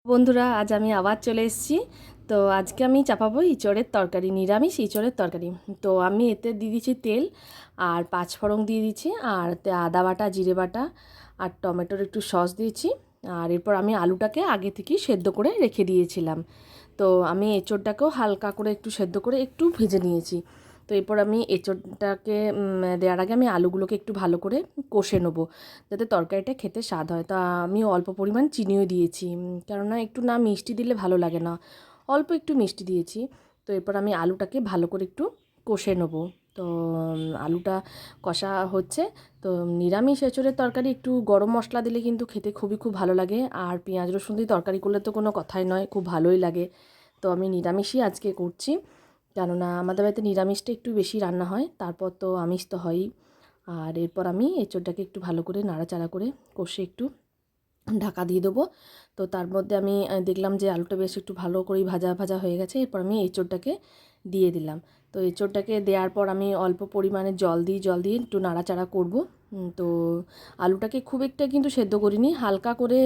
বন্ধুরা, আজ আমি আবার চলে এসেছি। তো আজকে আমি চাপাবো ইঁচড়ের তরকারি, নিরামিষ ইঁচড়ের তরকারি। তো আমি এতে দিয়ে দিচ্ছি তেল আর পাঁচফোড়ন দিয়ে দিচ্ছি, আর আদা বাটা, জিরে বাটা আর টমেটোর একটু সস দিয়েছি। আর এরপর আমি আলুটাকে আগে থেকেই সেদ্ধ করে রেখে দিয়েছিলাম। তো আমি এঁচড়টাকেও হালকা করে একটু সেদ্ধ করে একটু ভেজে নিয়েছি। তো এরপর আমি এঁচড়টাকে দেওয়ার আগে আমি আলুগুলোকে একটু ভালো করে কষে নেবো, যাতে তরকারিটা খেতে স্বাদ হয়। তা আমি অল্প পরিমাণ চিনিও দিয়েছি, কেননা একটু না মিষ্টি দিলে ভালো লাগে না, অল্প একটু মিষ্টি দিয়েছি। তো এরপর আমি আলুটাকে ভালো করে একটু কষে নেবো। তো আলুটা কষা হচ্ছে। তো নিরামিষ এঁচড়ের তরকারি একটু গরম মশলা দিলে কিন্তু খেতে খুব ভালো লাগে, আর পেঁয়াজ রসুন দিয়ে তরকারি করলে তো কোনো কথাই নয়, খুব ভালোই লাগে। তো আমি নিরামিষই আজকে করছি, কেননা আমাদের বাড়িতে নিরামিষটা একটু বেশি রান্না হয়, তারপর তো আমিষ তো হয়ই। আর এরপর আমি এঁচড়টাকে একটু ভালো করে নাড়াচাড়া করে কষে একটু ঢাকা দিয়ে দেবো। তো তার মধ্যে আমি দেখলাম যে আলুটা বেশ একটু ভালো করেই ভাজা ভাজা হয়ে গেছে। এরপর আমি এঁচড়টাকে দিয়ে দিলাম। তো এঁচড়টাকে দেওয়ার পর আমি অল্প পরিমাণে জল দিয়ে একটু নাড়াচাড়া করব। তো আলুটাকে খুব একটা কিন্তু সেদ্ধ করিনি, হালকা করে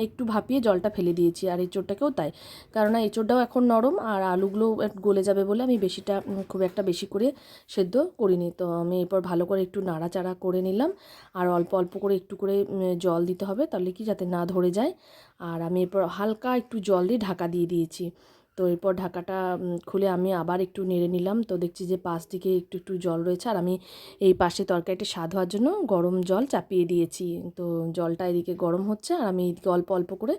একটু ভাপিয়ে জলটা ফেলে দিয়েছি। আর এঁচড়টাকেও তাই, কারণ এঁচড়টাও এখন নরম আর আলুগুলো গলে যাবে বলে আমি বেশিটা খুব একটা বেশি করে সেদ্ধ করিনি। তো আমি এরপর ভালো করে একটু নাড়াচাড়া করে নিলাম। আর অল্প অল্প করে একটু করে জল দিতে হবে, তাহলে কি যাতে না ধরে যায়। আর আমি এরপর হালকা একটু জল দিয়ে ঢাকা দিয়ে দিয়েছি। তো এরপর ঢাকাটা খুলে আমি আবার একটু নেড়ে নিলাম। তো দেখছি যে পাশ দিকে একটু একটু জল রয়েছে, আর আমি এই পাশে তরকারিটা স্বাদ হওয়ার জন্য গরম জল চাপিয়ে দিয়েছি। তো জলটা এদিকে গরম হচ্ছে, আর আমি এদিকে অল্প অল্প করে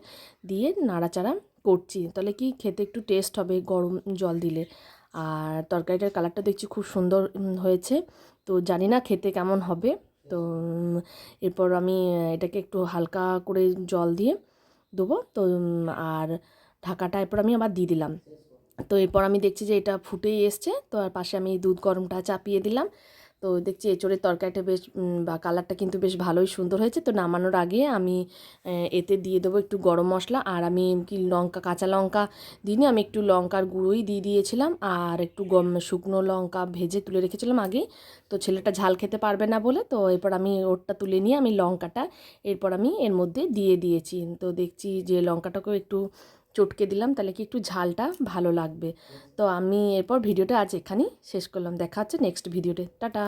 দিয়ে নাড়াচাড়া করছি, তাহলে কি খেতে একটু টেস্ট হবে গরম জল দিলে। আর তরকারিটার কালারটা দেখছি খুব সুন্দর হয়েছে। তো জানি না খেতে কেমন হবে। তো এরপর আমি এটাকে একটু হালকা করে জল দিয়ে দেবো। তো আর ঢাকাটা এরপর আমি আবার দিয়ে দিলাম। তো এরপর আমি দেখছি যে এটা ফুটেই এসছে। তো আর পাশে আমি দুধ গরমটা চাপিয়ে দিলাম। তো দেখছি এঁচোড়ের তরকারিটা বেশ বা কালারটা কিন্তু বেশ ভালোই সুন্দর হয়েছে। তো নামানোর আগে আমি এতে দিয়ে দেবো একটু গরম মশলা, আর আমি কি লঙ্কা, কাঁচা লঙ্কা দিইনি, আমি একটু লঙ্কার গুঁড়োই দিয়ে দিয়েছিলাম, আর একটু শুকনো লঙ্কা ভেজে তুলে রেখেছিলাম আগেই। তো ছেলেটা ঝাল খেতে পারবে না বলে, তো এরপর আমি ওরটা তুলে নিয়ে আমি লঙ্কাটা এরপর আমি এর মধ্যে দিয়ে দিয়েছি। তো দেখছি যে লঙ্কাটাকেও একটু চটকে দিলাম, তাহলে কি একটু ঝালটা ভালো লাগবে। তো আমি এরপর ভিডিওটা আজ এখানেই শেষ করলাম, দেখা হচ্ছে নেক্সট ভিডিওতে। টাটা।